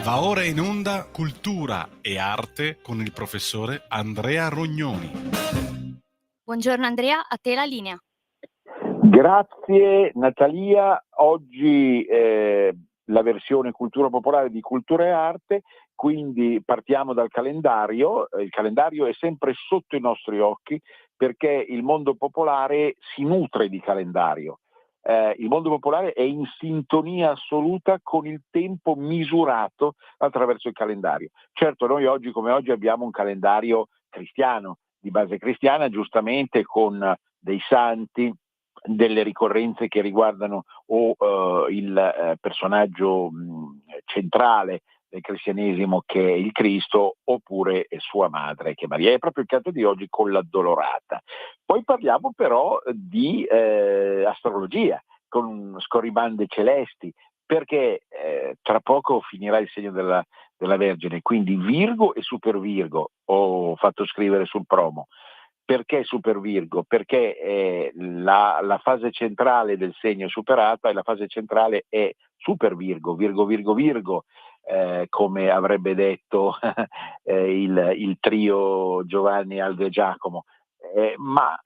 Va ora in onda Cultura e Arte con il professore Andrea Rognoni. Buongiorno Andrea, a te la linea. Grazie Natalia, oggi la versione cultura popolare di Cultura e Arte, quindi partiamo dal calendario. Il calendario è sempre sotto i nostri occhi perché il mondo popolare si nutre di calendario. Il mondo popolare è in sintonia assoluta con il tempo misurato attraverso il calendario. Certo, noi oggi come oggi abbiamo un calendario cristiano, di base cristiana, giustamente con dei santi, delle ricorrenze che riguardano il personaggio centrale del cristianesimo, che è il Cristo, oppure sua madre, che è Maria. È proprio il caso di oggi con l'Addolorata. Poi parliamo però di astrologia, con scorribande celesti, perché tra poco finirà il segno della Vergine, quindi Virgo e Super Virgo, ho fatto scrivere sul promo. Perché Super Virgo? Perché la fase centrale del segno è superata e la fase centrale è Super Virgo, Virgo, Virgo, Virgo, come avrebbe detto il trio Giovanni, Aldo e Giacomo. Ma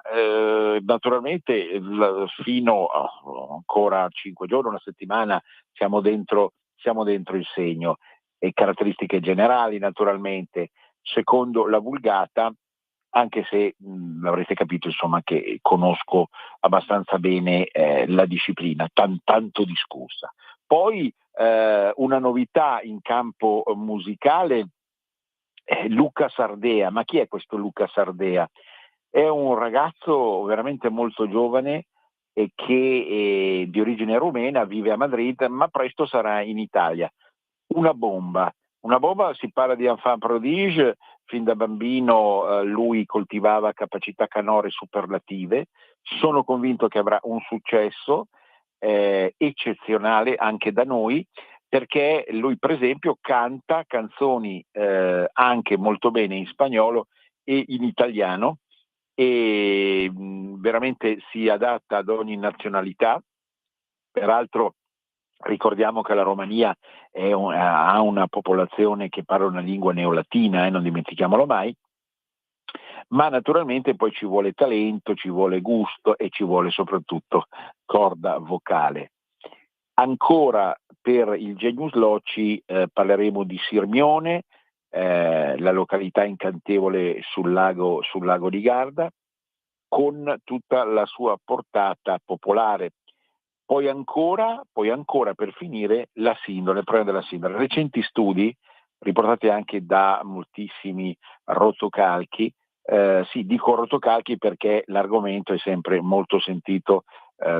naturalmente fino a ancora 5 giorni, una settimana, siamo dentro il segno, e caratteristiche generali naturalmente, secondo la Vulgata, anche se avrete capito insomma che conosco abbastanza bene la disciplina, tanto discussa. Poi una novità in campo musicale, Luca Sardea. Ma chi è questo Luca Sardea? È un ragazzo veramente molto giovane e che di origine rumena, vive a Madrid, ma presto sarà in Italia. Una bomba, si parla di enfant prodige. Fin da bambino lui coltivava capacità canore superlative. Sono convinto che avrà un successo eccezionale anche da noi, perché lui per esempio canta canzoni anche molto bene in spagnolo e in italiano, e veramente si adatta ad ogni nazionalità. Peraltro ricordiamo che la Romania ha una popolazione che parla una lingua neolatina, non dimentichiamolo mai, ma naturalmente poi ci vuole talento, ci vuole gusto e ci vuole soprattutto corda vocale. Ancora per il Genius Loci parleremo di Sirmione, la località incantevole sul lago di Garda, con tutta la sua portata popolare. Poi ancora per finire la sindone, il problema della sindone. Recenti studi, riportati anche da moltissimi rotocalchi, sì, dico rotocalchi perché l'argomento è sempre molto sentito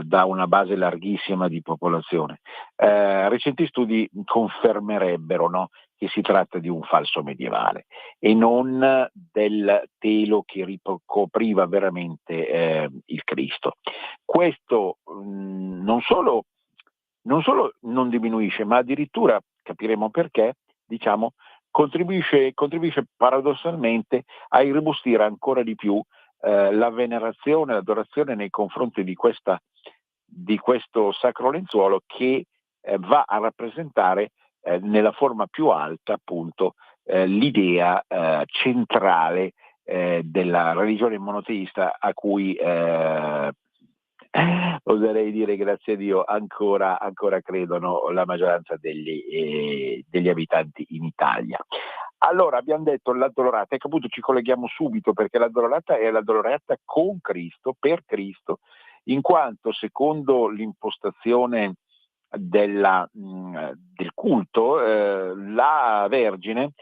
da una base larghissima di popolazione. Recenti studi confermerebbero, no, che si tratta di un falso medievale e non del telo che ricopriva veramente il Cristo. Questo non solo non diminuisce, ma addirittura, capiremo perché, diciamo, contribuisce paradossalmente a irrobustire ancora di più la venerazione, l'adorazione nei confronti di questo sacro lenzuolo, che va a rappresentare nella forma più alta appunto l'idea centrale della religione monoteista a cui oserei dire, grazie a Dio, ancora credono la maggioranza degli abitanti in Italia. Allora, abbiamo detto l'Addolorata, ecco appunto ci colleghiamo subito, perché l'Addolorata è l'Addolorata con Cristo, per Cristo, in quanto secondo l'impostazione del culto, la Vergine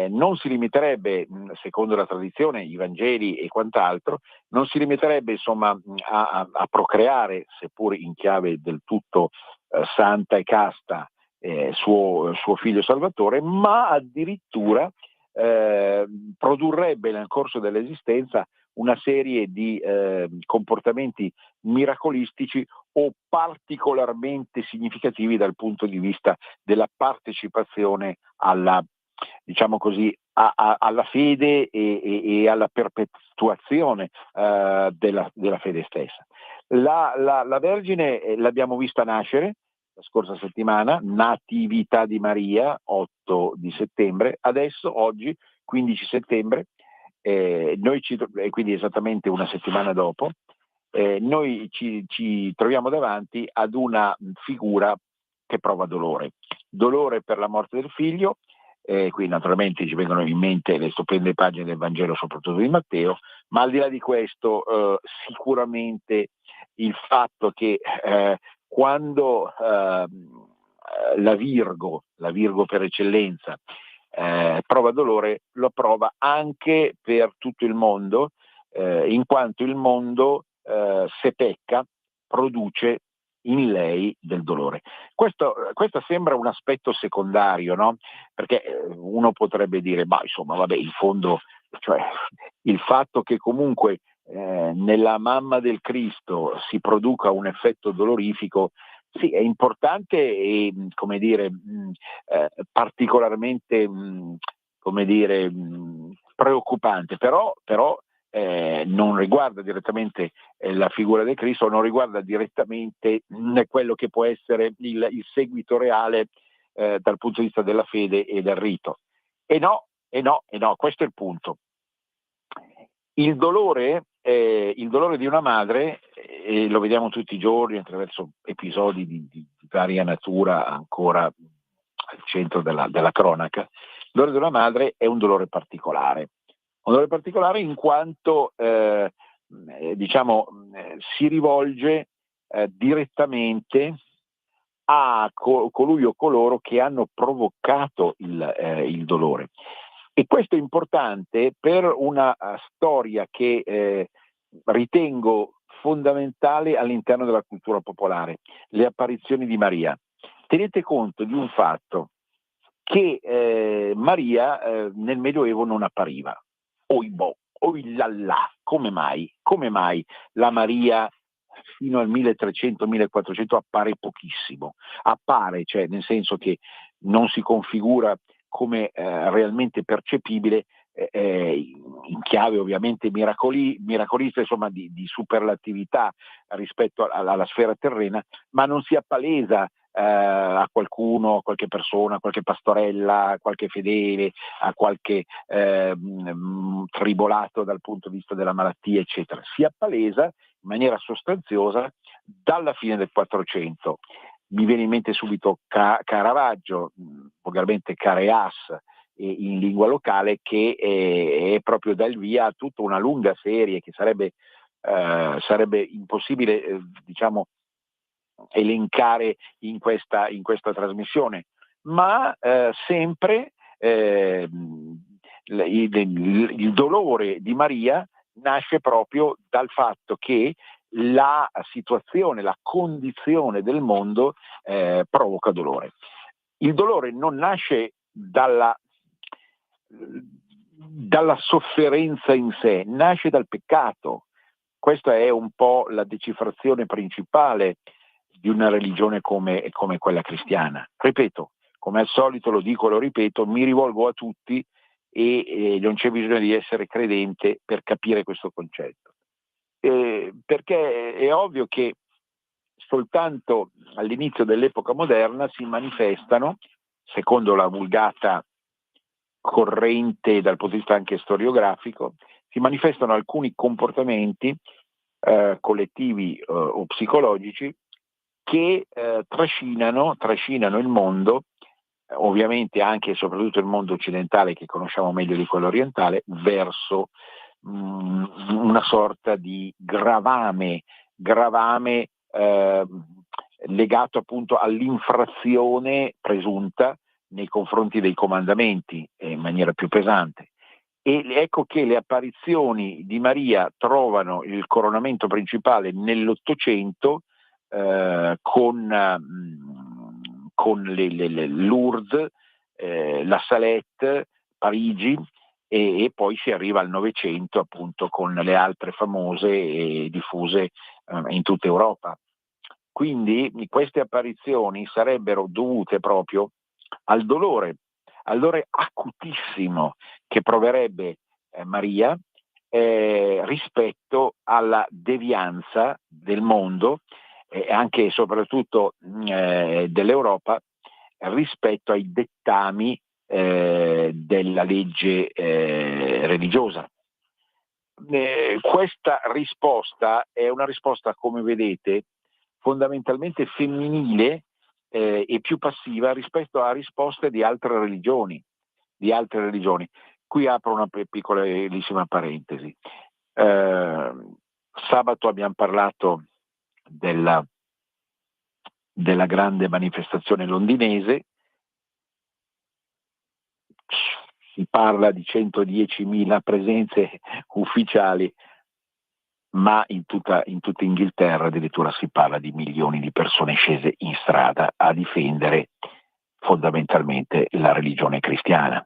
non si limiterebbe, secondo la tradizione, i Vangeli e quant'altro, non si limiterebbe insomma a procreare, seppur in chiave del tutto santa e casta, suo figlio Salvatore, ma addirittura produrrebbe nel corso dell'esistenza una serie di comportamenti miracolistici o particolarmente significativi dal punto di vista della partecipazione alla, diciamo così, alla fede e alla perpetuazione della fede stessa. La Vergine l'abbiamo vista nascere la scorsa settimana, Natività di Maria, 8 di settembre, adesso, oggi, 15 settembre, quindi esattamente una settimana dopo, noi ci troviamo davanti ad una figura che prova dolore per la morte del figlio. Qui naturalmente ci vengono in mente le stupende pagine del Vangelo, soprattutto di Matteo, ma al di là di questo sicuramente il fatto che quando la Virgo per eccellenza prova dolore, lo prova anche per tutto il mondo, in quanto il mondo, se pecca, produce in lei del dolore. Questo sembra un aspetto secondario, no? Perché uno potrebbe dire, insomma, vabbè, in fondo, cioè, il fatto che comunque nella mamma del Cristo si produca un effetto dolorifico, sì, è importante e, come dire, particolarmente, come dire, preoccupante, però non riguarda direttamente la figura del Cristo, non riguarda direttamente quello che può essere il seguito reale dal punto di vista della fede e del rito. E no, questo è il punto. Il dolore di una madre, lo vediamo tutti i giorni attraverso episodi di varia natura ancora al centro della cronaca. Il dolore di una madre è un dolore particolare. Un dolore particolare in quanto si rivolge direttamente a colui o coloro che hanno provocato il dolore. E questo è importante per una storia che ritengo fondamentale all'interno della cultura popolare, le apparizioni di Maria. Tenete conto di un fatto, che Maria nel Medioevo non appariva. Come mai la Maria fino al 1300-1400 appare pochissimo? Appare, cioè nel senso che non si configura come realmente percepibile in chiave ovviamente miracolista, insomma di superlatività rispetto alla sfera terrena, ma non si appalesa a qualcuno, a qualche persona, a qualche pastorella, a qualche fedele, a qualche tribolato dal punto di vista della malattia, eccetera. Si appalesa in maniera sostanziosa dalla fine del 400. Mi viene in mente subito Caravaggio, volgarmente Careas in lingua locale, che è proprio dal via a tutta una lunga serie che sarebbe impossibile elencare in questa trasmissione, ma sempre il dolore di Maria nasce proprio dal fatto che la situazione, la condizione del mondo provoca dolore. Il dolore non nasce dalla sofferenza in sé, nasce dal peccato. Questa è un po' la decifrazione principale di una religione come quella cristiana. Ripeto, come al solito lo dico e lo ripeto, mi rivolgo a tutti e non c'è bisogno di essere credente per capire questo concetto. Perché è ovvio che soltanto all'inizio dell'epoca moderna si manifestano, secondo la vulgata corrente dal punto di vista anche storiografico, si manifestano alcuni comportamenti collettivi o psicologici che trascinano il mondo, ovviamente anche e soprattutto il mondo occidentale che conosciamo meglio di quello orientale, verso una sorta di gravame legato appunto all'infrazione presunta nei confronti dei comandamenti in maniera più pesante. E ecco che le apparizioni di Maria trovano il coronamento principale nell'Ottocento con le Lourdes, la Salette, Parigi, e poi si arriva al Novecento appunto con le altre famose e diffuse in tutta Europa. Quindi queste apparizioni sarebbero dovute proprio al dolore acutissimo che proverebbe Maria rispetto alla devianza del mondo e anche e soprattutto dell'Europa rispetto ai dettami della legge religiosa. Questa risposta è una risposta, come vedete, fondamentalmente femminile e più passiva rispetto a risposte di altre religioni. Qui apro una piccolissima parentesi. Sabato abbiamo parlato della grande manifestazione londinese. Si parla di 110.000 presenze ufficiali, ma in tutta Inghilterra addirittura si parla di milioni di persone scese in strada a difendere fondamentalmente la religione cristiana,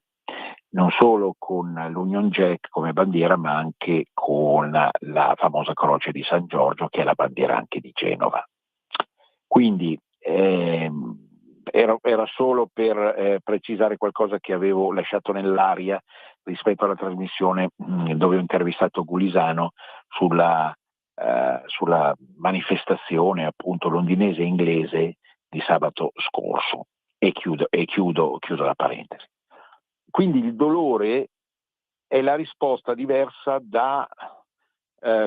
non solo con l'Union Jack come bandiera, ma anche con la famosa croce di San Giorgio, che è la bandiera anche di Genova. Quindi era solo per precisare qualcosa che avevo lasciato nell'aria rispetto alla trasmissione dove ho intervistato Gulisano sulla manifestazione appunto londinese e inglese di sabato scorso, e chiudo la parentesi. Quindi il dolore è la risposta diversa da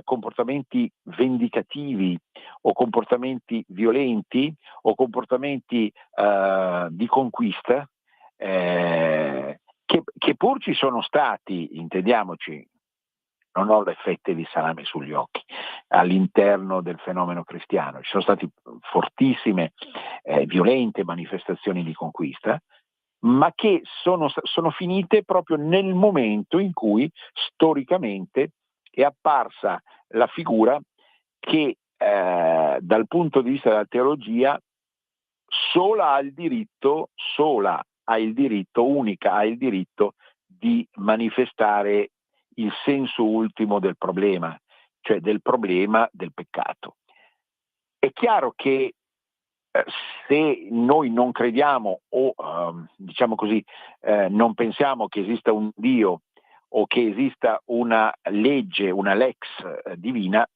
comportamenti vendicativi o comportamenti violenti o comportamenti di conquista che pur ci sono stati, intendiamoci, non ho le fette di salame sugli occhi, all'interno del fenomeno cristiano. Ci sono state fortissime, violente manifestazioni di conquista, ma che sono finite proprio nel momento in cui storicamente è apparsa la figura che dal punto di vista della teologia unica ha il diritto di manifestare il senso ultimo del problema, cioè del problema del peccato. È chiaro che se noi non crediamo o diciamo così non pensiamo che esista un Dio o che esista una legge, una lex divina,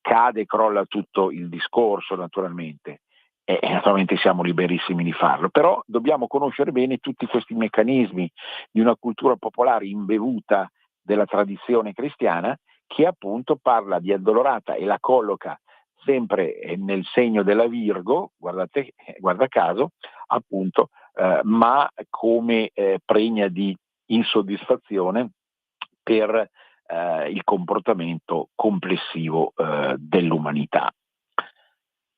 cade e crolla tutto il discorso naturalmente. E naturalmente siamo liberissimi di farlo, però dobbiamo conoscere bene tutti questi meccanismi di una cultura popolare imbevuta della tradizione cristiana, che appunto parla di addolorata e la colloca sempre nel segno della Virgo, guarda caso, appunto, ma come pregna di insoddisfazione per il comportamento complessivo dell'umanità.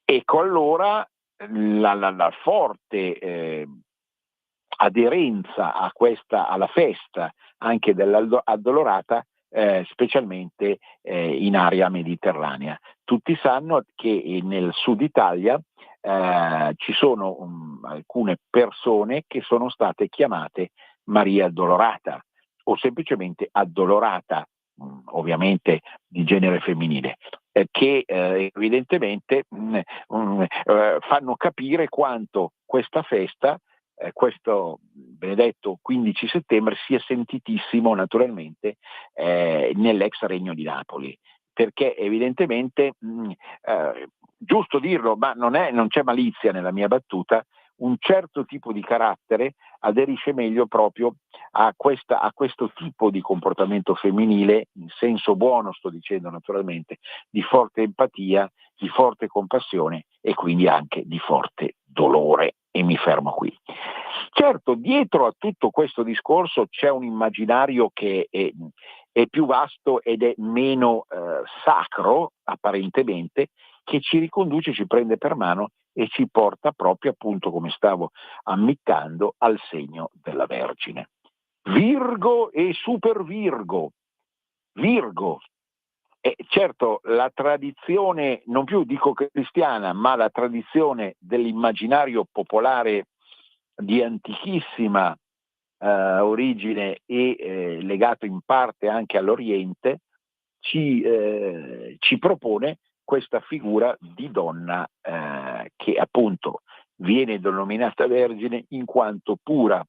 Ecco allora la forte aderenza alla festa anche dell'addolorata, specialmente in area mediterranea. Tutti sanno che nel sud Italia ci sono alcune persone che sono state chiamate Maria Addolorata o semplicemente Addolorata, ovviamente di genere femminile, che evidentemente fanno capire quanto questa festa, questo benedetto 15 settembre, sia sentitissimo naturalmente nell'ex Regno di Napoli, perché evidentemente, giusto dirlo, ma non c'è malizia nella mia battuta, un certo tipo di carattere aderisce meglio proprio a questo tipo di comportamento femminile, in senso buono sto dicendo naturalmente, di forte empatia, di forte compassione e quindi anche di forte dolore. E mi fermo qui. Certo, dietro a tutto questo discorso c'è un immaginario che è più vasto ed è meno sacro, apparentemente, che ci riconduce, ci prende per mano e ci porta proprio, appunto, come stavo ammiccando, al segno della Vergine. Virgo e Super Virgo. Virgo. E certo, la tradizione, non più dico cristiana, ma la tradizione dell'immaginario popolare di antichissima origine e legato in parte anche all'Oriente, ci propone questa figura di donna che appunto viene denominata Vergine in quanto pura,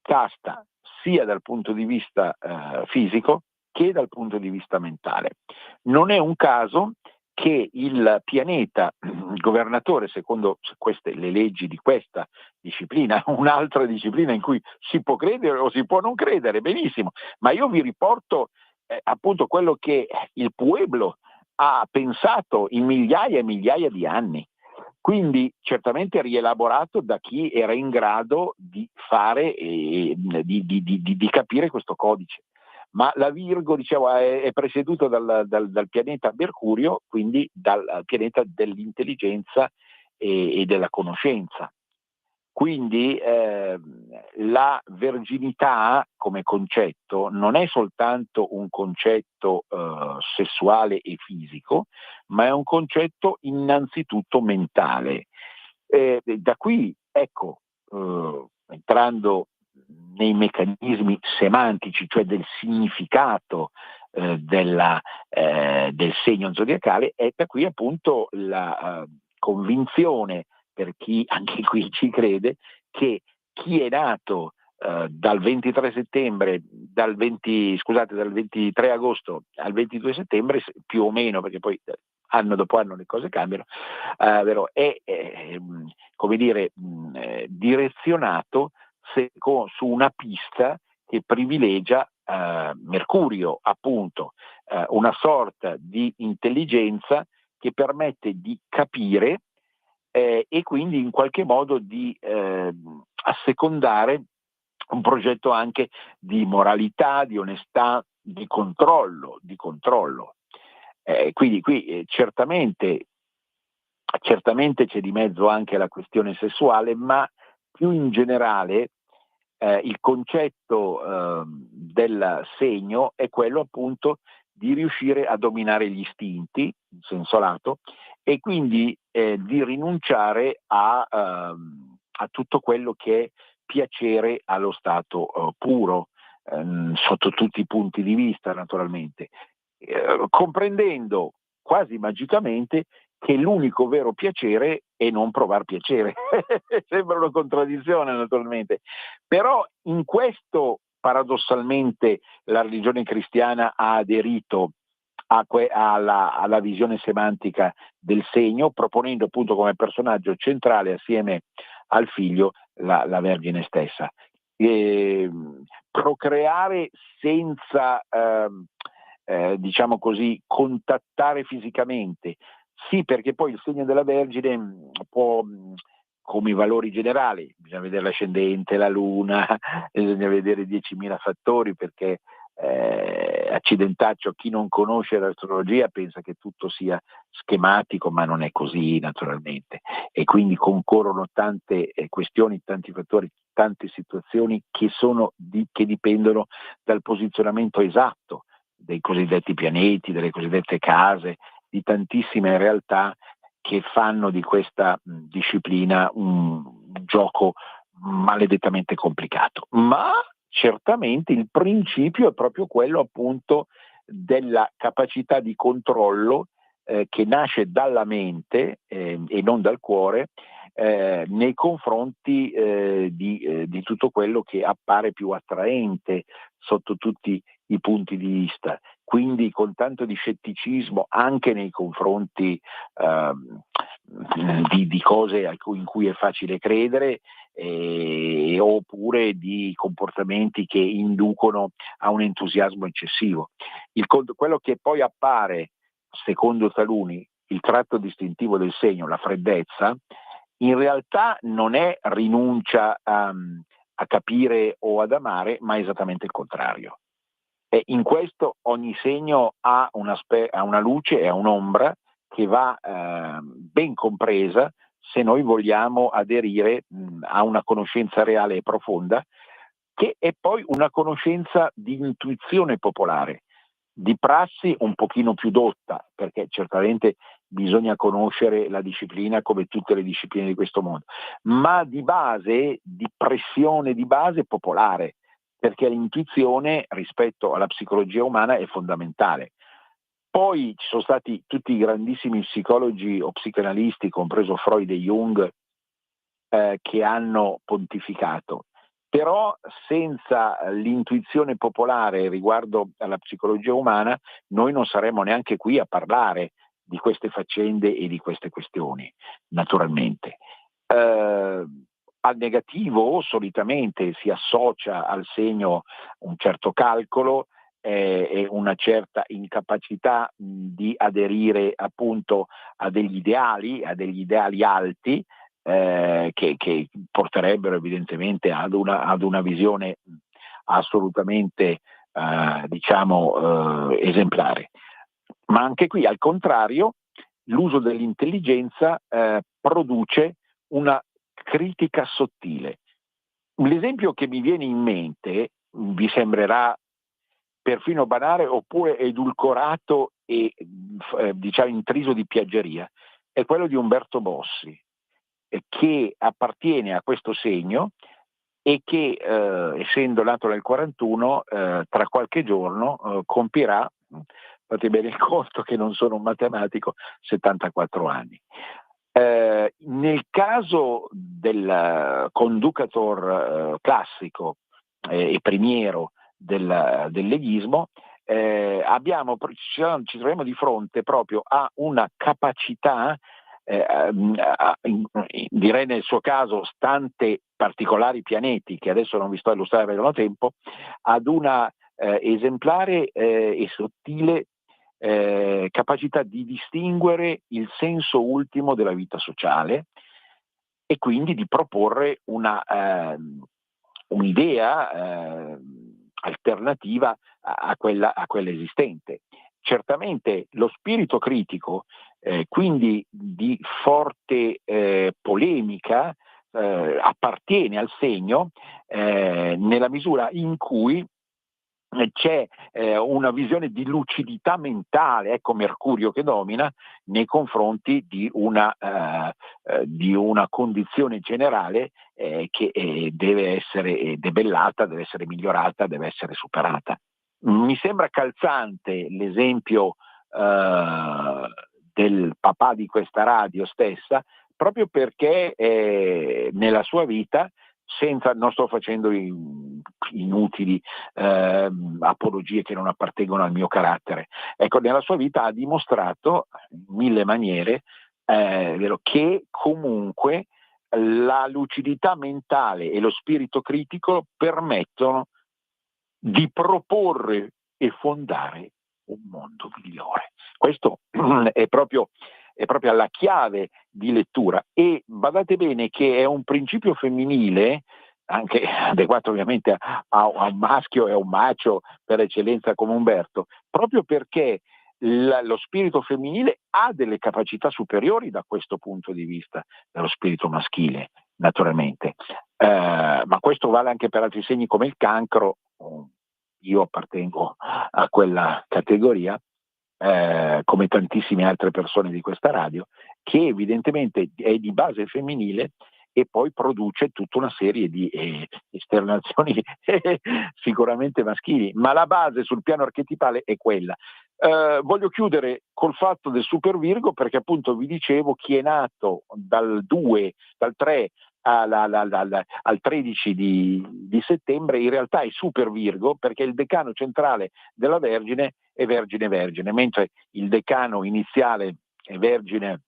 casta, sia dal punto di vista fisico che dal punto di vista mentale. Non è un caso che il pianeta, il governatore, secondo le leggi di questa disciplina, un'altra disciplina in cui si può credere o si può non credere, benissimo, ma io vi riporto appunto quello che il pueblo ha pensato in migliaia e migliaia di anni. Quindi certamente rielaborato da chi era in grado di fare e di capire questo codice. Ma la Virgo, dicevo, è presieduto dal pianeta Mercurio, quindi dal pianeta dell'intelligenza e della conoscenza. Quindi la verginità come concetto non è soltanto un concetto sessuale e fisico, ma è un concetto innanzitutto mentale. Da qui, ecco, entrando nei meccanismi semantici, cioè del significato del segno zodiacale, è da qui appunto la convinzione, per chi anche qui ci crede, che chi è nato dal 23 settembre, dal 23 agosto al 22 settembre, più o meno, perché poi anno dopo anno le cose cambiano, è come dire, direzionato su una pista che privilegia Mercurio, appunto, una sorta di intelligenza che permette di capire e quindi in qualche modo di assecondare un progetto anche di moralità, di onestà, di controllo. Quindi qui certamente c'è di mezzo anche la questione sessuale, ma più in generale il concetto del segno è quello appunto di riuscire a dominare gli istinti, in senso lato, e quindi di rinunciare a tutto quello che è piacere allo stato puro, sotto tutti i punti di vista naturalmente, comprendendo quasi magicamente che l'unico vero piacere è non provar piacere. Sembra una contraddizione naturalmente, però in questo paradossalmente la religione cristiana ha aderito alla visione semantica del segno, proponendo appunto come personaggio centrale assieme al figlio la Vergine stessa. Procreare senza diciamo così contattare fisicamente, sì, perché poi il segno della Vergine può, come i valori generali, bisogna vedere l'ascendente, la luna, bisogna vedere 10.000 fattori, perché accidentaccio, chi non conosce l'astrologia pensa che tutto sia schematico, ma non è così naturalmente, e quindi concorrono tante questioni, tanti fattori, tante situazioni che dipendono dal posizionamento esatto dei cosiddetti pianeti, delle cosiddette case, di tantissime realtà che fanno di questa disciplina un gioco maledettamente complicato. Ma certamente il principio è proprio quello appunto della capacità di controllo che nasce dalla mente e non dal cuore nei confronti di tutto quello che appare più attraente sotto tutti i punti di vista, quindi con tanto di scetticismo anche nei confronti di cose in cui è facile credere, oppure di comportamenti che inducono a un entusiasmo eccessivo. Quello che poi appare, secondo taluni, il tratto distintivo del segno, la freddezza, in realtà non è rinuncia a capire o ad amare, ma esattamente il contrario. E in questo ogni segno ha una luce e ha un'ombra che va ben compresa se noi vogliamo aderire a una conoscenza reale e profonda, che è poi una conoscenza di intuizione popolare, di prassi un pochino più dotta, perché certamente bisogna conoscere la disciplina come tutte le discipline di questo mondo, ma di base, di pressione di base popolare, perché l'intuizione rispetto alla psicologia umana è fondamentale. Poi ci sono stati tutti i grandissimi psicologi o psicanalisti, compreso Freud e Jung, che hanno pontificato. Però senza l'intuizione popolare riguardo alla psicologia umana noi non saremmo neanche qui a parlare di queste faccende e di queste questioni, naturalmente. Al negativo solitamente si associa al segno un certo calcolo e una certa incapacità di aderire appunto a degli ideali alti, che porterebbero evidentemente ad una visione assolutamente esemplare. Ma anche qui, al contrario, l'uso dell'intelligenza produce una critica sottile. L'esempio che mi viene in mente vi sembrerà perfino banale oppure edulcorato e intriso di piaggeria, è quello di Umberto Bossi, che appartiene a questo segno e che essendo nato nel 41 tra qualche giorno compirà, fate bene il conto che non sono un matematico, 74 anni. Nel caso del conducator classico e primiero del leghismo, ci troviamo di fronte proprio a una capacità, direi nel suo caso, stante particolari pianeti che adesso non vi sto a illustrare perché non ho tempo, ad una esemplare e sottile capacità di distinguere il senso ultimo della vita sociale e quindi di proporre un'idea alternativa a quella esistente. Certamente lo spirito critico, quindi di forte polemica, appartiene al segno nella misura in cui c'è una visione di lucidità mentale, ecco Mercurio che domina, nei confronti di una condizione generale che deve essere debellata, deve essere migliorata, deve essere superata. Mi sembra calzante l'esempio del papà di questa radio stessa, proprio perché nella sua vita, non sto facendo inutili apologie che non appartengono al mio carattere, ecco, nella sua vita ha dimostrato in mille maniere che comunque la lucidità mentale e lo spirito critico permettono di proporre e fondare un mondo migliore. Questo è proprio la chiave di lettura, e badate bene che è un principio femminile, anche adeguato ovviamente a un maschio e a un macho per eccellenza come Umberto, proprio perché lo spirito femminile ha delle capacità superiori da questo punto di vista dello spirito maschile, naturalmente. Ma questo vale anche per altri segni come il cancro. Io appartengo a quella categoria, come tantissime altre persone di questa radio, che evidentemente è di base femminile e poi produce tutta una serie di esternazioni sicuramente maschili, ma la base sul piano archetipale è quella. Voglio chiudere col fatto del Super Virgo, perché appunto vi dicevo, chi è nato dal 3 al 13 di settembre in realtà è Super Virgo, perché il decano centrale della Vergine è Vergine, mentre il decano iniziale è Vergine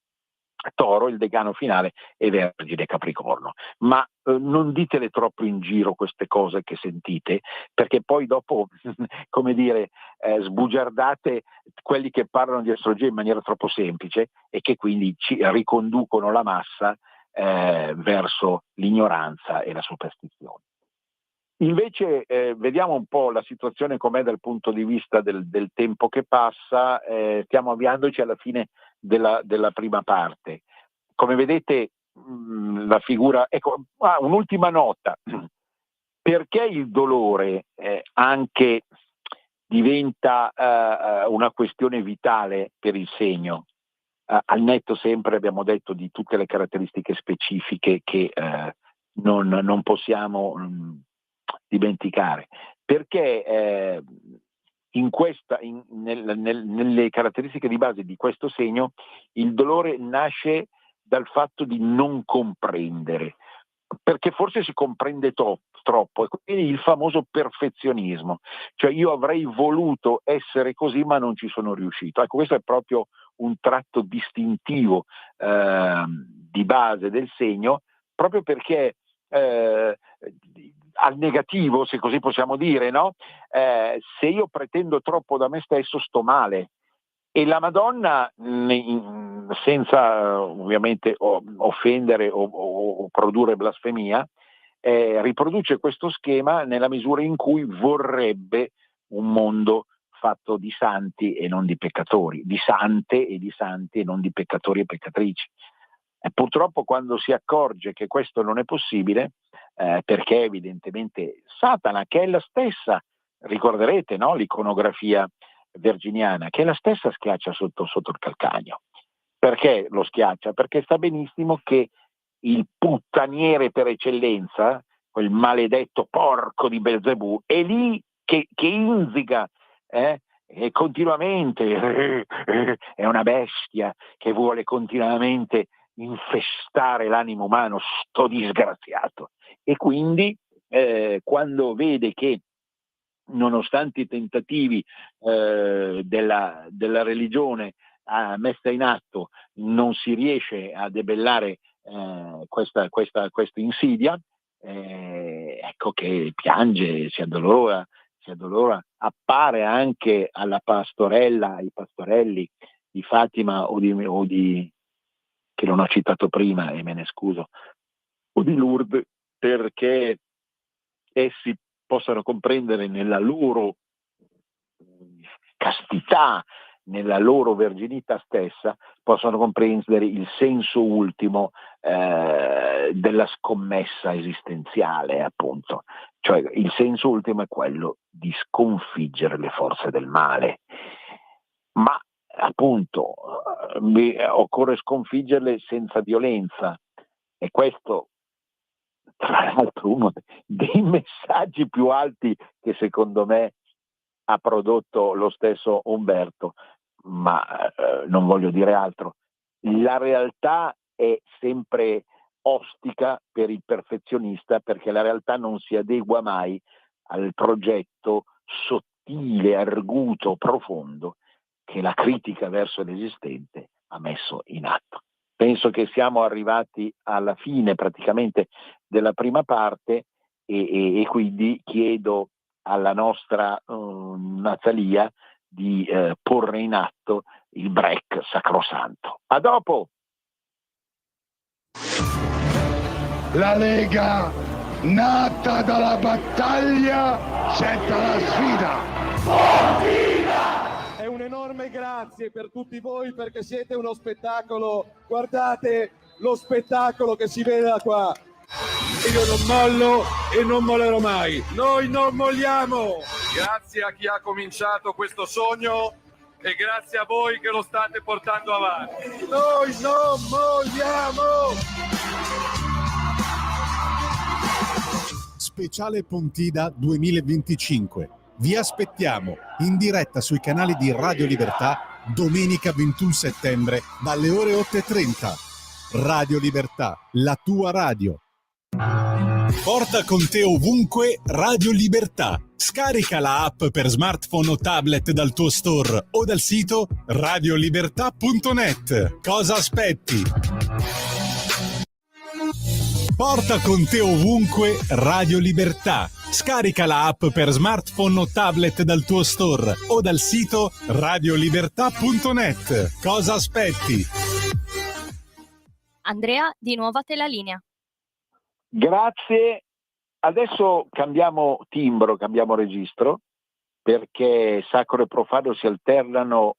Toro, il decano finale è Vergine Capricorno. Ma non ditele troppo in giro queste cose che sentite, perché poi dopo sbugiardate quelli che parlano di astrologia in maniera troppo semplice e che quindi ci riconducono la massa verso l'ignoranza e la superstizione. Invece vediamo un po' la situazione com'è dal punto di vista del tempo che passa. Stiamo avviandoci alla fine della prima parte. Come vedete la figura, ecco, un'ultima nota, perché il dolore anche diventa una questione vitale per il segno, al netto sempre, abbiamo detto, di tutte le caratteristiche specifiche che non possiamo dimenticare, perché nelle caratteristiche di base di questo segno il dolore nasce dal fatto di non comprendere, perché forse si comprende troppo, e quindi il famoso perfezionismo, cioè io avrei voluto essere così ma non ci sono riuscito. Ecco, questo è proprio un tratto distintivo di base del segno, proprio perché al negativo, se così possiamo dire, no? Se io pretendo troppo da me stesso sto male. E la Madonna, senza ovviamente offendere o produrre blasfemia, riproduce questo schema nella misura in cui vorrebbe un mondo fatto di santi e non di peccatori, di sante e di santi e non di peccatori e peccatrici. E purtroppo quando si accorge che questo non è possibile, perché evidentemente Satana, che è la stessa, ricorderete, no? L'iconografia virginiana, che è la stessa, schiaccia sotto il calcagno. Perché lo schiaccia? Perché sa benissimo che il puttaniere per eccellenza, quel maledetto porco di Belzebù, è lì che inziga e continuamente, è una bestia che vuole continuamente infestare l'animo umano, sto disgraziato. E quindi quando vede che nonostante i tentativi della religione messa in atto non si riesce a debellare questa insidia, ecco che piange, si addolora, appare anche alla pastorella, ai pastorelli di Fatima o di che non ho citato prima e me ne scuso, o di Lourdes, perché essi possano comprendere nella loro castità, nella loro verginità stessa, possono comprendere il senso ultimo della scommessa esistenziale, appunto. Cioè il senso ultimo è quello di sconfiggere le forze del male. Ma appunto occorre sconfiggerle senza violenza, e questo tra l'altro uno dei messaggi più alti che secondo me ha prodotto lo stesso Umberto, ma non voglio dire altro. La realtà è sempre ostica per il perfezionista, perché la realtà non si adegua mai al progetto sottile, arguto, profondo che la critica verso l'esistente ha messo in atto. Penso che siamo arrivati alla fine praticamente della prima parte e quindi chiedo alla nostra Natalia di porre in atto il break sacrosanto. A dopo! La Lega, nata dalla battaglia, accetta la sfida. È un enorme grazie per tutti voi, perché siete uno spettacolo. Guardate lo spettacolo che si vede da qua. Io non mollo e non mollerò mai. Noi non molliamo. Grazie a chi ha cominciato questo sogno e grazie a voi che lo state portando avanti. Noi non molliamo. Speciale Pontida 2025. Vi aspettiamo in diretta sui canali di Radio Libertà domenica 21 settembre dalle ore 8:30. Radio Libertà, la tua radio. Porta con te ovunque Radio Libertà. Scarica la app per smartphone o tablet dal tuo store o dal sito radiolibertà.net. Cosa aspetti? Porta con te ovunque Radio Libertà. Scarica la app per smartphone o tablet dal tuo store o dal sito radiolibertà.net. Cosa aspetti? Andrea, di nuovo a te la linea. Grazie. Adesso cambiamo timbro, cambiamo registro, perché sacro e profano si alternano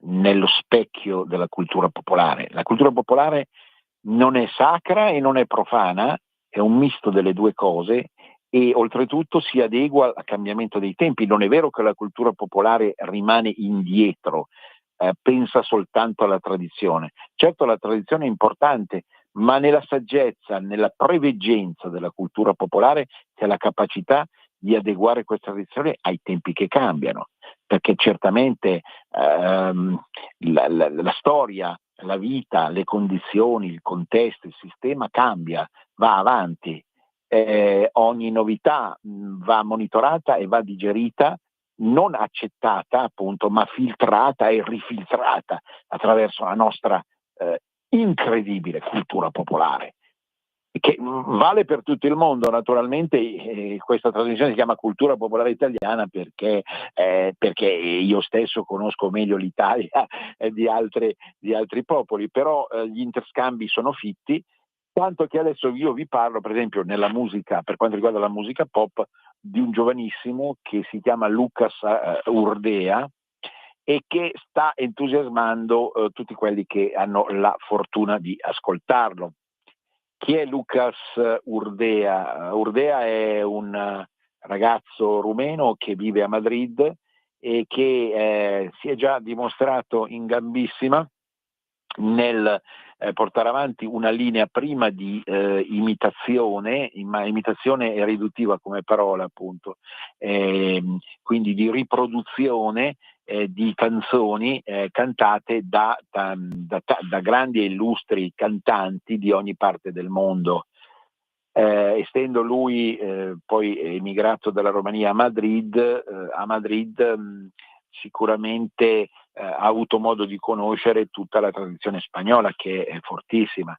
nello specchio della cultura popolare. La cultura popolare non è sacra e non è profana, è un misto delle due cose e oltretutto si adegua al cambiamento dei tempi. Non è vero che la cultura popolare rimane indietro, pensa soltanto alla tradizione. Certo, la tradizione è importante, ma nella saggezza, nella preveggenza della cultura popolare c'è la capacità di adeguare questa tradizione ai tempi che cambiano, perché certamente la storia, la vita, le condizioni, il contesto, il sistema cambia, va avanti, ogni novità va monitorata e va digerita non accettata appunto, ma filtrata e rifiltrata attraverso la nostra incredibile cultura popolare, che vale per tutto il mondo. Naturalmente questa trasmissione si chiama Cultura Popolare Italiana perché io stesso conosco meglio l'Italia di altri popoli, però gli interscambi sono fitti, tanto che adesso io vi parlo, per esempio, nella musica, per quanto riguarda la musica pop, di un giovanissimo che si chiama Lucas Urdea e che sta entusiasmando tutti quelli che hanno la fortuna di ascoltarlo. Chi è Lucas Urdea? Urdea è un ragazzo rumeno che vive a Madrid e che si è già dimostrato in gambissima nel portare avanti una linea prima di imitazione, ma imitazione è riduttiva come parola appunto, quindi di riproduzione di canzoni cantate da grandi e illustri cantanti di ogni parte del mondo. Essendo lui poi emigrato dalla Romania a Madrid, sicuramente ha avuto modo di conoscere tutta la tradizione spagnola, che è fortissima.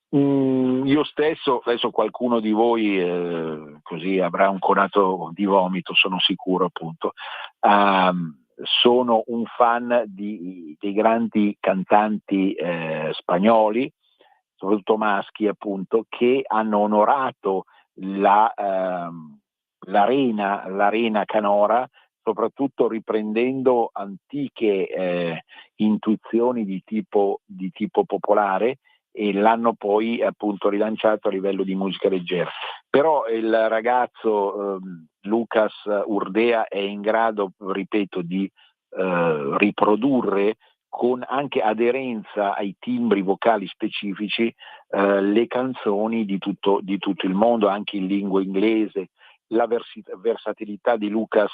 Io stesso, adesso qualcuno di voi così avrà un conato di vomito, sono sicuro appunto, sono un fan dei grandi cantanti spagnoli, soprattutto maschi appunto, che hanno onorato l'arena canora, soprattutto riprendendo antiche intuizioni di tipo popolare, e l'hanno poi appunto rilanciato a livello di musica leggera. Però il ragazzo Lucas Urdea è in grado, ripeto, di riprodurre con anche aderenza ai timbri vocali specifici le canzoni di tutto il mondo, anche in lingua inglese. La versatilità di Lucas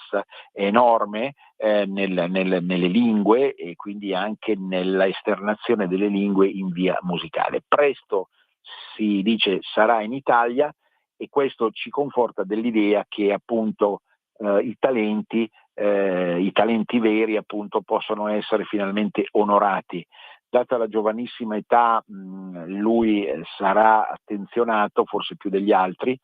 è enorme nelle lingue e quindi anche nella esternazione delle lingue in via musicale. Presto si dice sarà in Italia, e questo ci conforta dell'idea che appunto i talenti veri appunto possono essere finalmente onorati. Data la giovanissima età, lui sarà attenzionato forse più degli altri,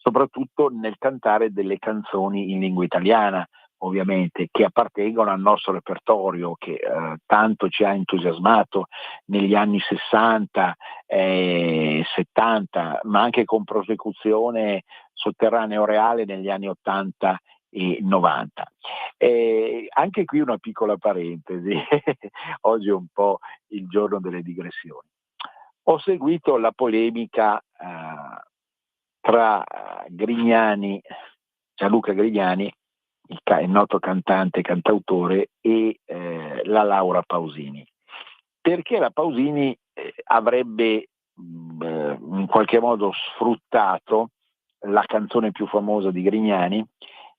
soprattutto nel cantare delle canzoni in lingua italiana, ovviamente, che appartengono al nostro repertorio, che tanto ci ha entusiasmato negli anni 60, 70, ma anche con prosecuzione sotterraneo reale negli anni 80 e 90. Anche qui una piccola parentesi, oggi è un po' il giorno delle digressioni. Ho seguito la polemica tra Gianluca Grignani, il noto cantante e cantautore, e la Laura Pausini, perché la Pausini avrebbe in qualche modo sfruttato la canzone più famosa di Grignani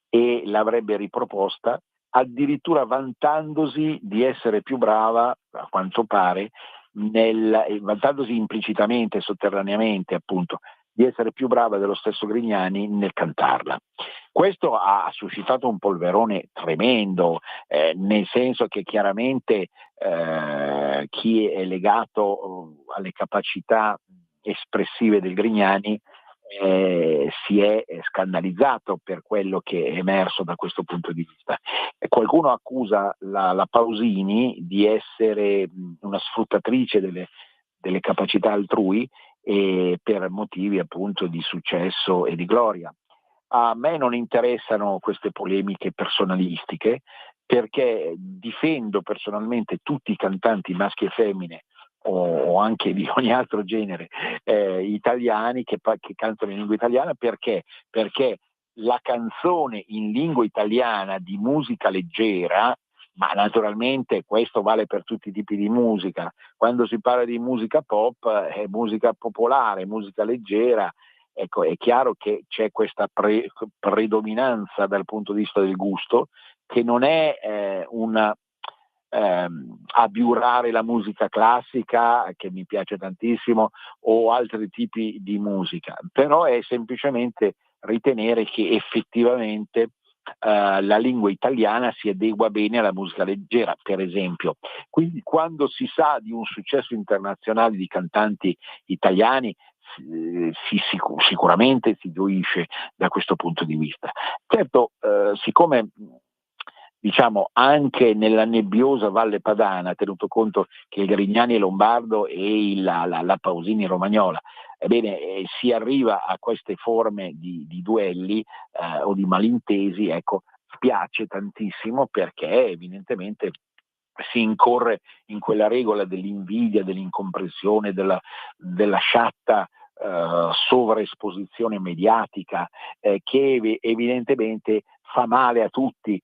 e l'avrebbe riproposta, addirittura vantandosi di essere più brava, a quanto pare, vantandosi implicitamente, sotterraneamente appunto, di essere più brava dello stesso Grignani nel cantarla. Questo ha suscitato un polverone tremendo, nel senso che chiaramente chi è legato alle capacità espressive del Grignani si è scandalizzato per quello che è emerso da questo punto di vista. Qualcuno accusa la Pausini di essere una sfruttatrice delle capacità altrui, e per motivi appunto di successo e di gloria. A me non interessano queste polemiche personalistiche, perché difendo personalmente tutti i cantanti maschi e femmine o anche di ogni altro genere italiani che cantano in lingua italiana, perché la canzone in lingua italiana di musica leggera, ma naturalmente questo vale per tutti i tipi di musica, quando si parla di musica pop è musica popolare, musica leggera, ecco, è chiaro che c'è questa predominanza dal punto di vista del gusto, che non è abiurare la musica classica, che mi piace tantissimo, o altri tipi di musica, però è semplicemente ritenere che effettivamente la lingua italiana si adegua bene alla musica leggera, per esempio. Quindi quando si sa di un successo internazionale di cantanti italiani, sicuramente si gioisce da questo punto di vista. Certo, siccome diciamo anche nella nebbiosa Valle Padana, tenuto conto che il Grignani è lombardo e la Pausini è romagnola, ebbene si arriva a queste forme di duelli o di malintesi, ecco, spiace tantissimo, perché evidentemente si incorre in quella regola dell'invidia, dell'incomprensione, della sciatta sovraesposizione mediatica che evidentemente fa male a tutti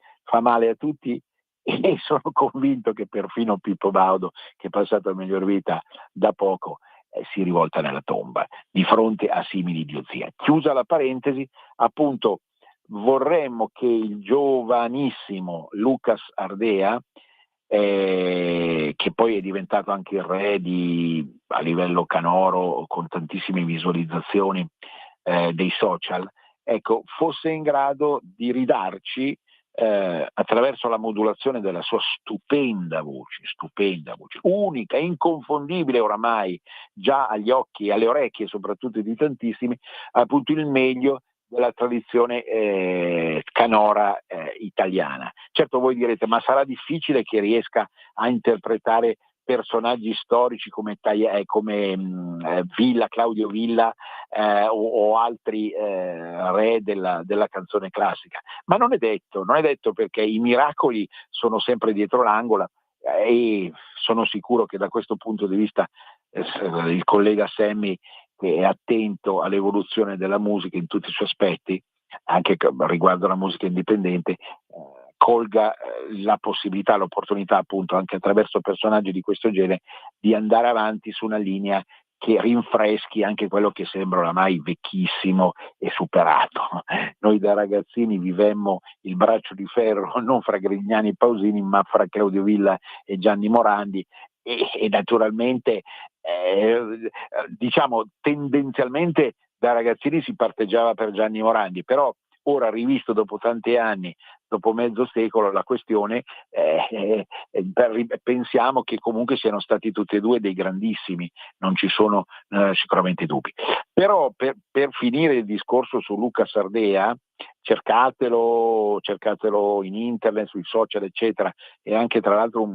e sono convinto che perfino Pippo Baudo, che è passato a miglior vita da poco, si rivolta nella tomba di fronte a simili idiozie. Chiusa la parentesi, appunto, vorremmo che il giovanissimo Lucas Ardea, che poi è diventato anche il re a livello canoro con tantissime visualizzazioni dei social, ecco, fosse in grado di ridarci attraverso la modulazione della sua stupenda voce, unica, inconfondibile oramai già agli occhi e alle orecchie soprattutto di tantissimi, appunto il meglio della tradizione canora italiana. Certo, voi direte, ma sarà difficile che riesca a interpretare personaggi storici come Villa, Claudio Villa o altri re della canzone classica, ma non è detto perché i miracoli sono sempre dietro l'angolo e sono sicuro che da questo punto di vista il collega Sammy, che è attento all'evoluzione della musica in tutti i suoi aspetti, anche riguardo alla musica indipendente, colga la possibilità, l'opportunità, appunto, anche attraverso personaggi di questo genere, di andare avanti su una linea che rinfreschi anche quello che sembra oramai vecchissimo e superato. Noi da ragazzini vivemmo il braccio di ferro non fra Grignani e Pausini, ma fra Claudio Villa e Gianni Morandi, e naturalmente diciamo tendenzialmente da ragazzini si parteggiava per Gianni Morandi, però ora rivisto dopo tanti anni, dopo mezzo secolo, la questione pensiamo che comunque siano stati tutti e due dei grandissimi, non ci sono sicuramente dubbi. Però per finire il discorso su Lucas Ardea, cercatelo in internet, sui social eccetera, e anche tra l'altro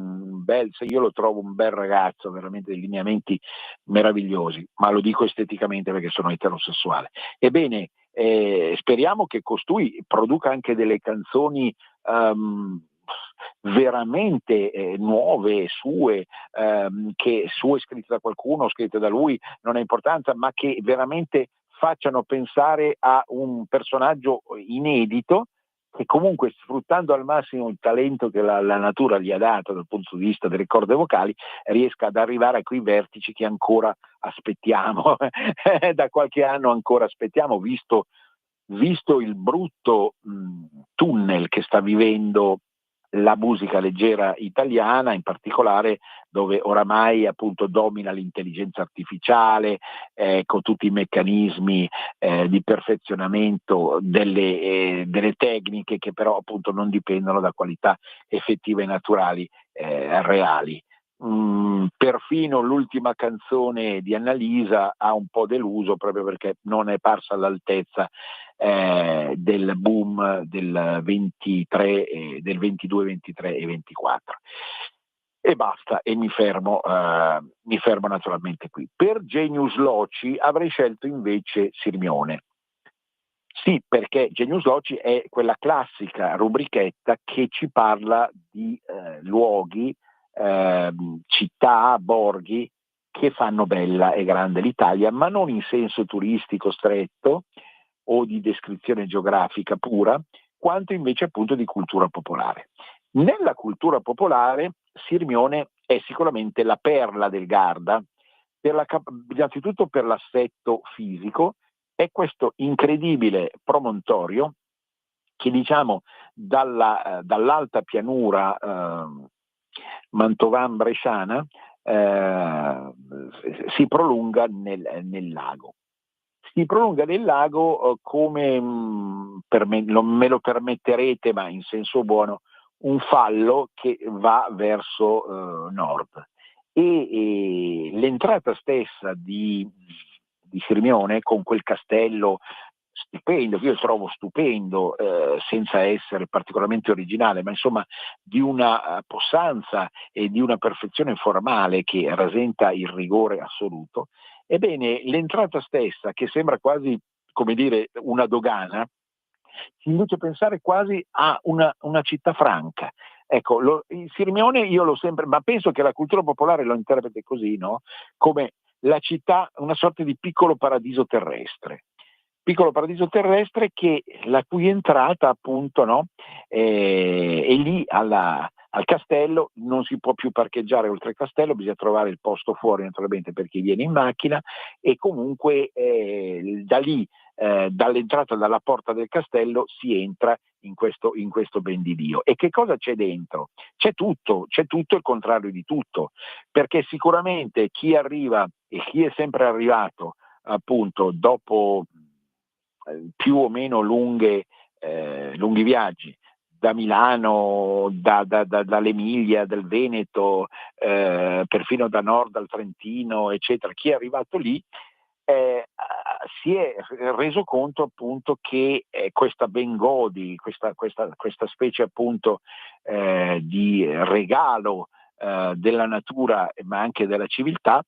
io lo trovo un bel ragazzo, veramente dei lineamenti meravigliosi, ma lo dico esteticamente perché sono eterosessuale. Ebbene, speriamo che costui produca anche delle canzoni veramente nuove, sue scritte da qualcuno, scritte da lui, non ha importanza, ma che veramente facciano pensare a un personaggio inedito, che comunque, sfruttando al massimo il talento che la natura gli ha dato dal punto di vista delle corde vocali, riesca ad arrivare a quei vertici che ancora aspettiamo da qualche anno ancora aspettiamo, visto il brutto tunnel che sta vivendo la musica leggera italiana, in particolare dove oramai appunto domina l'intelligenza artificiale con tutti i meccanismi di perfezionamento delle tecniche, che però appunto non dipendono da qualità effettive e naturali reali. Perfino l'ultima canzone di Annalisa ha un po' deluso, proprio perché non è parsa all'altezza del boom del 23, del 22, 23 e 24. E basta, e mi fermo naturalmente qui. Per Genius Loci avrei scelto invece Sirmione. Sì, perché Genius Loci è quella classica rubrichetta che ci parla di luoghi, città, borghi che fanno bella e grande l'Italia, ma non in senso turistico stretto o di descrizione geografica pura, quanto invece appunto di cultura popolare. Nella cultura popolare Sirmione è sicuramente la perla del Garda, innanzitutto per l'assetto fisico, è questo incredibile promontorio che, diciamo, dall'alta pianura mantovan-bresciana si prolunga nel lago. si prolunga nel lago come, non me lo permetterete, ma in senso buono, un fallo che va verso nord. E l'entrata stessa di Sirmione, con quel castello stupendo, che io trovo stupendo, senza essere particolarmente originale, ma insomma di una possanza e di una perfezione formale che rasenta il rigore assoluto. Ebbene, l'entrata stessa, che sembra quasi, come dire, una dogana, ci induce a pensare quasi a una città franca. Ecco, il Sirmione io l'ho sempre, ma penso che la cultura popolare lo interpreti così, no? Come la città, una sorta di piccolo paradiso terrestre. Piccolo paradiso terrestre la cui entrata appunto, no, è lì al castello, non si può più parcheggiare oltre il castello, bisogna trovare il posto fuori naturalmente per chi viene in macchina, e comunque da lì, dall'entrata dalla porta del castello, si entra in questo ben di Dio. E che cosa c'è dentro? C'è tutto il contrario di tutto, perché sicuramente chi arriva e chi è sempre arrivato appunto dopo più o meno lunghi viaggi da Milano, dall'Emilia, del Veneto, perfino da nord al Trentino, eccetera, chi è arrivato lì si è reso conto appunto che questa Bengodi, questa specie appunto di regalo della natura ma anche della civiltà,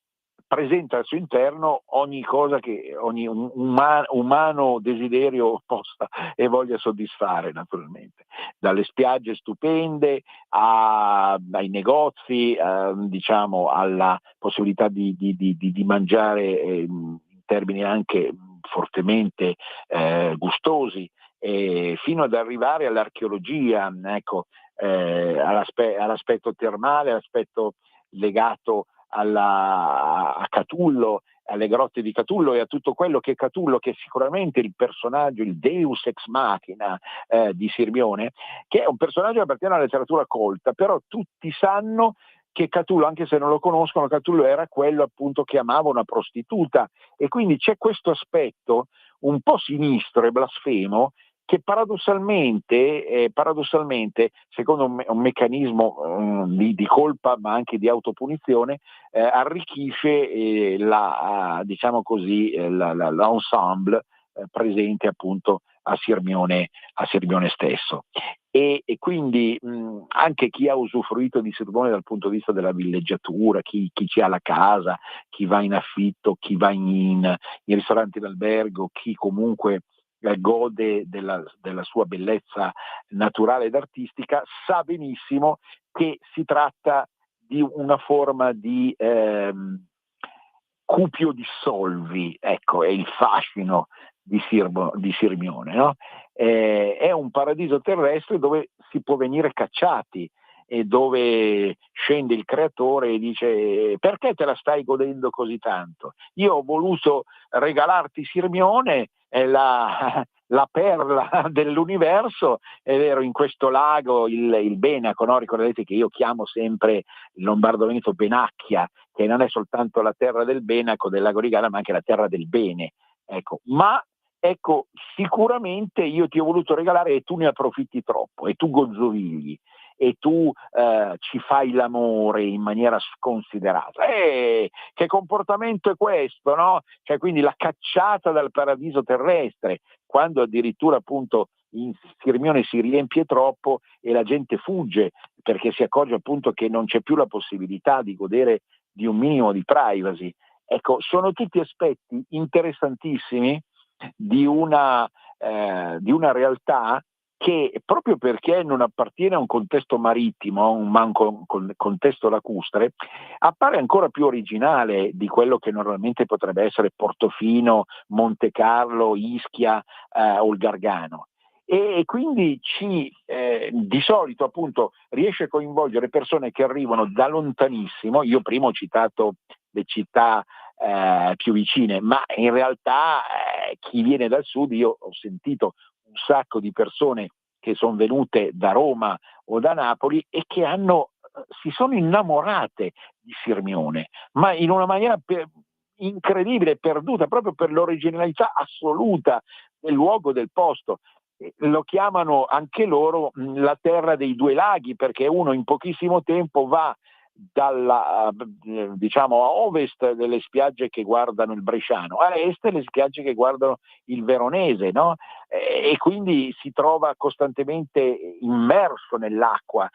presenta al suo interno ogni cosa che ogni umano desiderio possa e voglia soddisfare, naturalmente, dalle spiagge stupende ai negozi, diciamo alla possibilità di mangiare in termini anche fortemente gustosi, fino ad arrivare all'archeologia, ecco, all'aspetto termale, all'aspetto legato a Catullo, alle grotte di Catullo e a tutto quello che Catullo, che è sicuramente il personaggio, il Deus ex machina di Sirmione, che è un personaggio che appartiene alla letteratura colta, però tutti sanno che Catullo, anche se non lo conoscono, Catullo era quello appunto che amava una prostituta, e quindi c'è questo aspetto un po' sinistro e blasfemo che paradossalmente, secondo un meccanismo di colpa ma anche di autopunizione, arricchisce diciamo così, l'ensemble presente appunto a Sirmione stesso. E quindi anche chi ha usufruito di Sirmione dal punto di vista della villeggiatura, chi ci ha la casa, chi va in affitto, chi va in ristoranti d'albergo, chi comunque gode della sua bellezza naturale ed artistica, sa benissimo che si tratta di una forma di cupio dissolvi, ecco, è il fascino di Sirmione, no? È un paradiso terrestre dove si può venire cacciati e dove scende il creatore e dice: perché te la stai godendo così tanto? Io ho voluto regalarti Sirmione, la perla dell'universo, è vero, in questo lago, il Benaco, no? Ricordate che io chiamo sempre il Lombardo Veneto Benacchia, che non è soltanto la terra del Benaco, del lago di Garda, ma anche la terra del bene, ecco. Ma ecco, sicuramente io ti ho voluto regalare e tu ne approfitti troppo, e tu gozzovigli, e tu ci fai l'amore in maniera sconsiderata. Che comportamento è questo, no? Cioè, quindi la cacciata dal paradiso terrestre, quando addirittura appunto in Sirmione si riempie troppo e la gente fugge perché si accorge appunto che non c'è più la possibilità di godere di un minimo di privacy. Ecco, sono tutti aspetti interessantissimi di una realtà che, proprio perché non appartiene a un contesto marittimo, a un contesto lacustre, appare ancora più originale di quello che normalmente potrebbe essere Portofino, Monte Carlo, Ischia o il Gargano. E quindi di solito appunto riesce a coinvolgere persone che arrivano da lontanissimo. Io prima ho citato le città più vicine, ma in realtà chi viene dal sud, io ho sentito un sacco di persone che sono venute da Roma o da Napoli e che si sono innamorate di Sirmione, ma in una maniera incredibile, perduta proprio per l'originalità assoluta del luogo, del posto. Lo chiamano anche loro la terra dei due laghi, perché uno in pochissimo tempo va diciamo a ovest delle spiagge che guardano il Bresciano, a est le spiagge che guardano il Veronese, no? E quindi si trova costantemente immerso nell'acqua,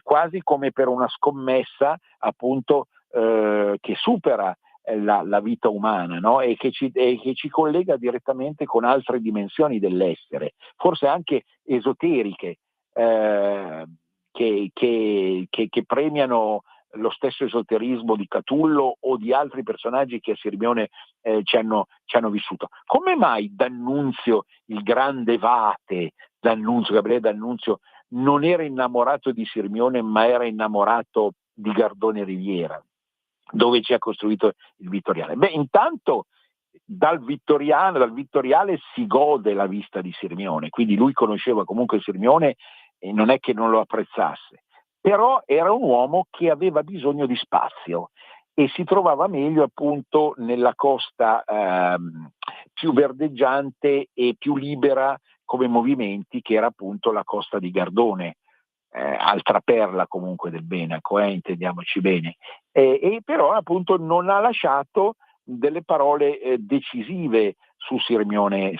quasi come per una scommessa appunto che supera la vita umana, no? E che ci collega direttamente con altre dimensioni dell'essere, forse anche esoteriche, che premiano lo stesso esoterismo di Catullo o di altri personaggi che a Sirmione ci hanno vissuto. Come mai D'Annunzio, il grande vate, Gabriele D'Annunzio, non era innamorato di Sirmione, ma era innamorato di Gardone Riviera, dove ci ha costruito il Vittoriale? Beh, intanto dal Vittoriale si gode la vista di Sirmione, quindi lui conosceva comunque Sirmione e non è che non lo apprezzasse, però era un uomo che aveva bisogno di spazio e si trovava meglio appunto nella costa più verdeggiante e più libera come movimenti, che era appunto la costa di Gardone, altra perla comunque del Benaco, intendiamoci bene, e però appunto non ha lasciato delle parole decisive su Sirmione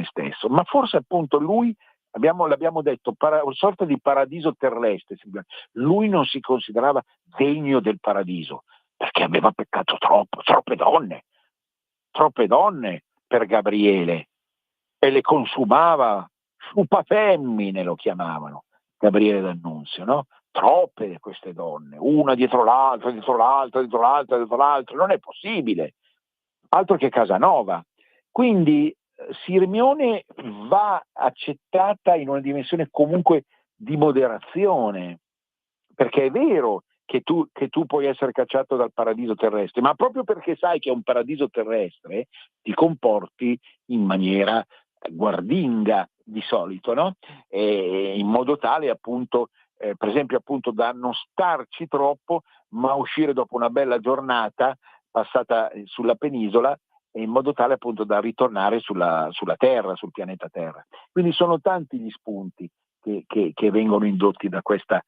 stesso, ma forse appunto lui, l'abbiamo detto, una sorta di paradiso terrestre. Lui non si considerava degno del paradiso perché aveva peccato troppe donne per Gabriele, e le consumava, femmine lo chiamavano Gabriele D'Annunzio, no? Troppe queste donne, una dietro l'altra, non è possibile, altro che Casanova. Quindi Sirmione va accettata in una dimensione comunque di moderazione, perché è vero che tu puoi essere cacciato dal paradiso terrestre, ma proprio perché sai che è un paradiso terrestre ti comporti in maniera guardinga di solito, no? In modo tale appunto, per esempio appunto da non starci troppo, ma uscire dopo una bella giornata passata sulla penisola, in modo tale appunto da ritornare sulla Terra, sul pianeta Terra. Quindi sono tanti gli spunti che vengono indotti da questa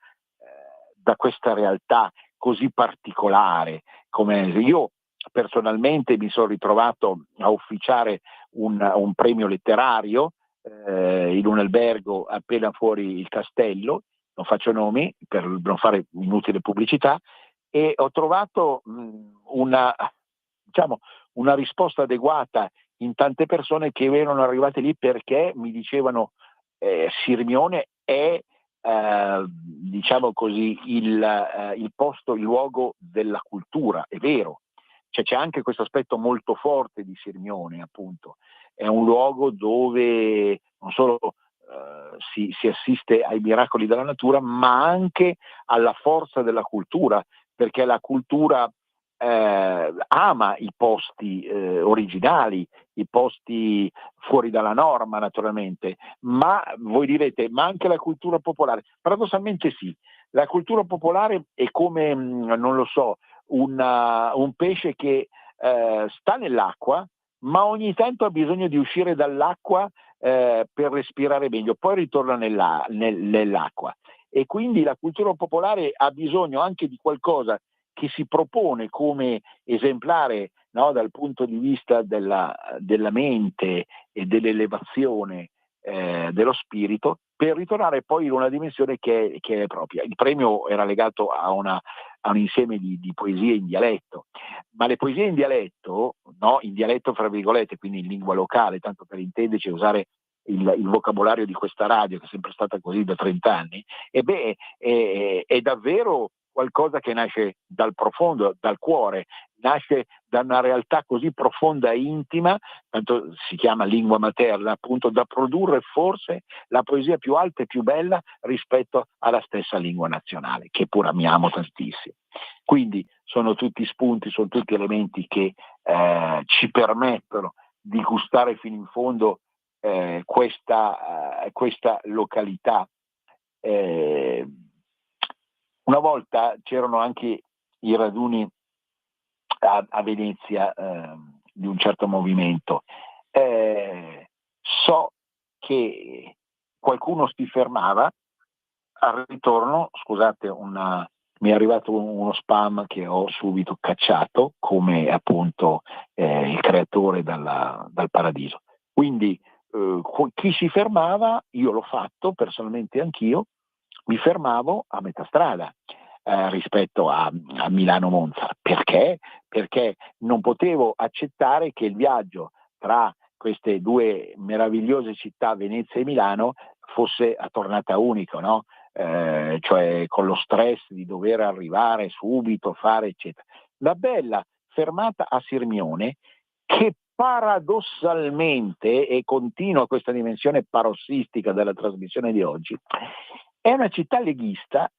realtà così particolare. Come io personalmente mi sono ritrovato a ufficiare un premio letterario in un albergo appena fuori il castello, non faccio nomi per non fare inutile pubblicità, e ho trovato una risposta adeguata in tante persone che erano arrivate lì perché mi dicevano Sirmione è diciamo così il posto, il luogo della cultura. È vero, c'è anche questo aspetto molto forte di Sirmione, appunto, è un luogo dove non solo si assiste ai miracoli della natura, ma anche alla forza della cultura, perché la cultura ama i posti originali, i posti fuori dalla norma naturalmente, ma voi direte, ma anche la cultura popolare? Paradossalmente sì, la cultura popolare è come, non lo so, un pesce che sta nell'acqua, ma ogni tanto ha bisogno di uscire dall'acqua per respirare meglio, poi ritorna nell'acqua. E quindi la cultura popolare ha bisogno anche di qualcosa che si propone come esemplare, no, dal punto di vista della mente e dell'elevazione dello spirito, per ritornare poi in una dimensione che è propria. Il premio era legato a un insieme di poesie in dialetto, ma le poesie in dialetto, no, in dialetto fra virgolette, quindi in lingua locale, tanto per intenderci, usare il vocabolario di questa radio che è sempre stata così da 30 anni, è davvero qualcosa che nasce dal profondo, dal cuore, nasce da una realtà così profonda e intima, tanto si chiama lingua materna, appunto, da produrre forse la poesia più alta e più bella rispetto alla stessa lingua nazionale, che pur amiamo tantissimo. Quindi sono tutti spunti, sono tutti elementi che ci permettono di gustare fino in fondo questa località. Una volta c'erano anche i raduni a Venezia di un certo movimento. So che qualcuno si fermava al ritorno, scusate, mi è arrivato uno spam che ho subito cacciato come appunto il creatore dal paradiso. Quindi chi si fermava, io l'ho fatto personalmente anch'io, mi fermavo a metà strada rispetto a Milano-Monza. Perché? Perché non potevo accettare che il viaggio tra queste due meravigliose città, Venezia e Milano, fosse a tornata unica, no? Cioè con lo stress di dover arrivare subito, fare eccetera. La bella fermata a Sirmione, che paradossalmente, e continua questa dimensione parossistica della trasmissione di oggi, è una città leghista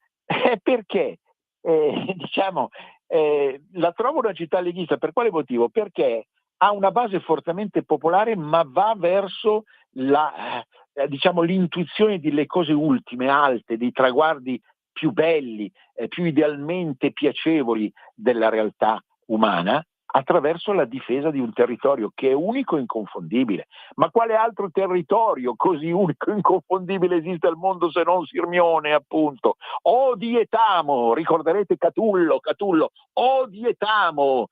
perché la trovo una città leghista. Per quale motivo? Perché ha una base fortemente popolare, ma va verso l'intuizione delle cose ultime, alte, dei traguardi più belli, più idealmente piacevoli della realtà umana, attraverso la difesa di un territorio che è unico e inconfondibile. Ma quale altro territorio così unico e inconfondibile esiste al mondo se non Sirmione, appunto? Odietamo, ricorderete Catullo, odietamo,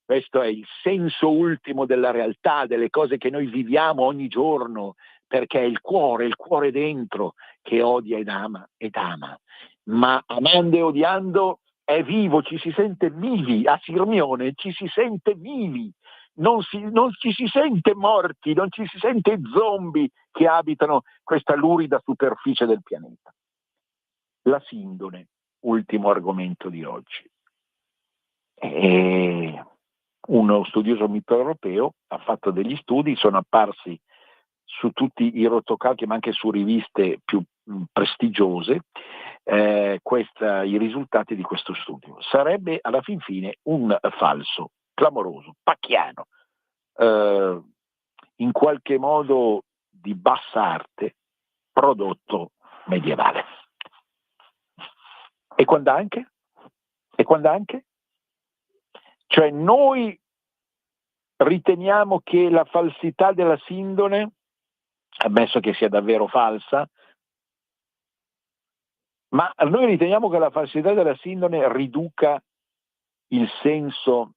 Questo è il senso ultimo della realtà, delle cose che noi viviamo ogni giorno, perché è il cuore dentro che odia ed ama, ma amando e odiando è vivo, ci si sente vivi. A Sirmione ci si sente vivi, non ci si sente morti, non ci si sente zombie che abitano questa lurida superficie del pianeta. La sindone, ultimo argomento di oggi. Uno studioso mitteleuropeo ha fatto degli studi, sono apparsi su tutti i rotocalchi, ma anche su riviste più prestigiose, i risultati di questo studio. Sarebbe alla fin fine un falso clamoroso, pacchiano, in qualche modo di bassa arte, prodotto medievale. E quand'anche? Cioè noi riteniamo che la falsità della sindone, ammesso che sia davvero falsa, ma noi riteniamo che la falsità della sindone riduca il senso,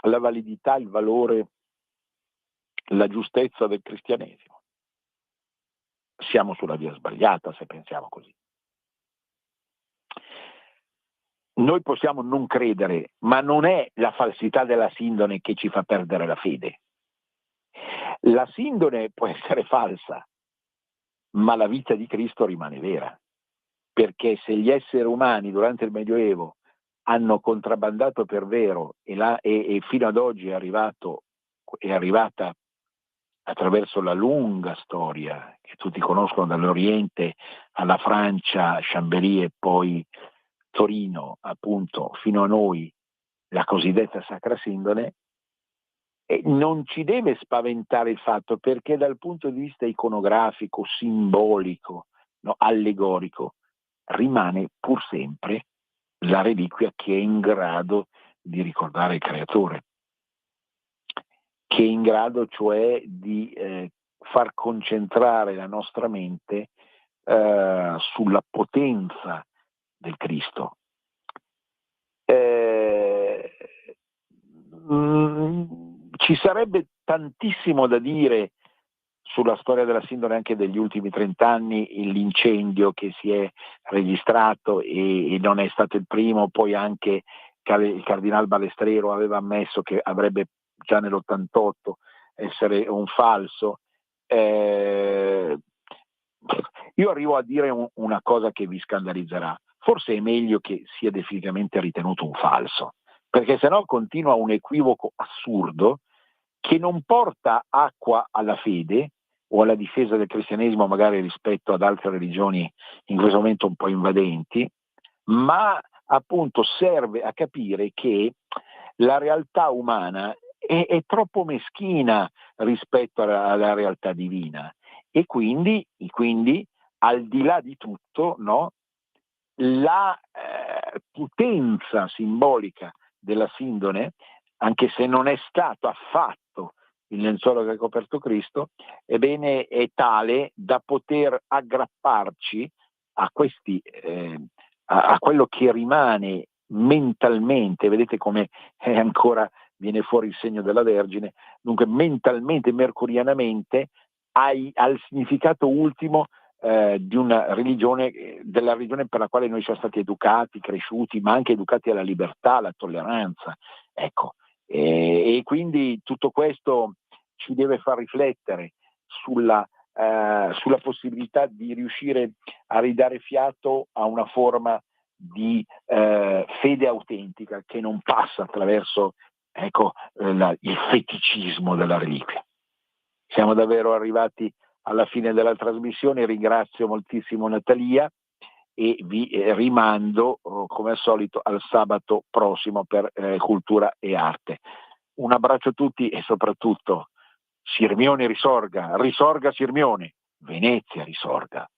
la validità, il valore, la giustezza del cristianesimo. Siamo sulla via sbagliata se pensiamo così. Noi possiamo non credere, ma non è la falsità della sindone che ci fa perdere la fede. La sindone può essere falsa, ma la vita di Cristo rimane vera. Perché se gli esseri umani durante il Medioevo hanno contrabbandato per vero e fino ad oggi è arrivata attraverso la lunga storia che tutti conoscono dall'Oriente alla Francia, Chambéry e poi Torino, appunto, fino a noi, la cosiddetta Sacra Sindone, non ci deve spaventare il fatto, perché dal punto di vista iconografico, simbolico, no, allegorico, rimane pur sempre la reliquia che è in grado di ricordare il Creatore, che è in grado cioè di far concentrare la nostra mente sulla potenza del Cristo. Ci sarebbe tantissimo da dire sulla storia della sindone anche degli ultimi 30 anni, l'incendio che si è registrato e non è stato il primo, poi anche il Cardinal Balestrero aveva ammesso che avrebbe già nell'88 essere un falso. Io arrivo a dire una cosa che vi scandalizzerà. Forse è meglio che sia definitivamente ritenuto un falso, perché sennò continua un equivoco assurdo che non porta acqua alla fede o alla difesa del cristianesimo magari rispetto ad altre religioni in questo momento un po' invadenti, ma appunto serve a capire che la realtà umana è troppo meschina rispetto alla realtà divina e quindi al di là di tutto, no, la potenza simbolica della sindone, anche se non è stato affatto il lenzuolo che ha coperto Cristo, ebbene è tale da poter aggrapparci a questi a quello che rimane mentalmente. Vedete come ancora viene fuori il segno della Vergine, dunque mentalmente, mercurianamente, al significato ultimo di una religione, della religione per la quale noi siamo stati educati, cresciuti, ma anche educati alla libertà, alla tolleranza. Ecco, e quindi tutto questo ci deve far riflettere sulla possibilità di riuscire a ridare fiato a una forma di fede autentica che non passa attraverso il feticismo della reliquia. Siamo davvero arrivati alla fine della trasmissione, ringrazio moltissimo Natalia e vi rimando come al solito al sabato prossimo per Cultura e Arte. Un abbraccio a tutti e soprattutto Sirmione risorga, risorga Sirmione, Venezia risorga.